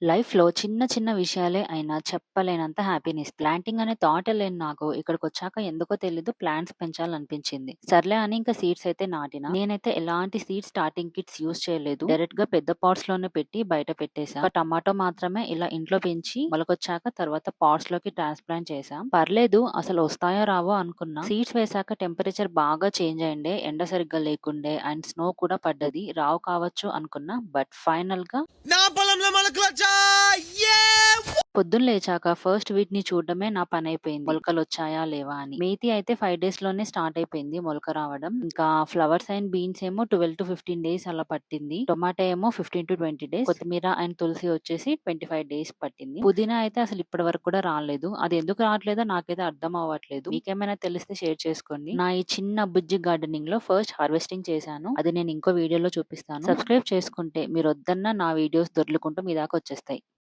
లైఫ్‌లో చిన్న చిన్న విషయాలే అయినా చెప్పలేనంత హ్యాపీనిస్తాయి. ప్లాంటింగ్ అనే థాటే లేని నాకు ఇక్కడికొచ్చాక ఎందుకో తెలీదు ప్లాంట్స్ పెంచాలనిపించింది. సర్లే అని ఇంకా సీడ్స్ అయితే నాటినా. నేనైతే ఎలాంటి సీడ్ స్టార్టింగ్ కిట్స్ యూజ్ చేయలేదు. డైరెక్ట్‌గా పెద్ద పాట్స్‌లోనే పెట్టి బయట పెట్టేసా. ఒక టమాటో మాత్రమే ఇలా ఇంట్లో పెంచి మొలకొచ్చాక తర్వాత పాట్స్‌లోకి ట్రాన్స్‌ప్లాంట్ చేశా. పర్లేదు అసలు వస్తాయో రావో అనుకున్నా. సీడ్స్ వేశాక టెంపరేచర్ బాగా చేంజ్ అయ్యుండే. ఎండ సరిగ్గా లేకుండే అండ్ స్నో కూడా పడ్డది. రావు కావచ్చు అనుకున్నా. బట్ ఫైనల్‌గా నా పొలంలో మొలకలొచ్చాయి! పొద్దున్న లేచాక ఫస్ట్ వీటిని చూడడమే నా పనైపోయింది. మొలకలొచ్చాయా లేవా అని. మేతి అయితే 5 డేస్ లోనే స్టార్ట్ అయిపోయింది మొలక రావడం. ఇంకా ఫ్లవర్స్ అండ్ బీన్స్ ఏమో 12-15 డేస్ అలా పట్టింది. టొమాటో ఏమో 15-20 డేస్. కొత్తిమీర అండ్ తులసి వచ్చేసి 25 డేస్ పట్టింది. పుదీనా అయితే అసలు ఇప్పటి వరకు కూడా రాలేదు. అది ఎందుకు రావట్లేదో నాకైతే అర్థం అవ్వట్లేదు. మీకేమైనా తెలిస్తే షేర్ చేసుకోండి. నా ఈ చిన్న బుజ్జి గార్డెనింగ్ లో ఫస్ట్ హార్వెస్టింగ్ చేశాను. అది నేను ఇంకో వీడియోలో చూపిస్తాను. సబ్స్క్రైబ్ చేసుకుంటే మీరు వద్దన్న నా వీడియోస్ దొర్లుకుంటూ మీ దాకా వచ్చేస్తాయి.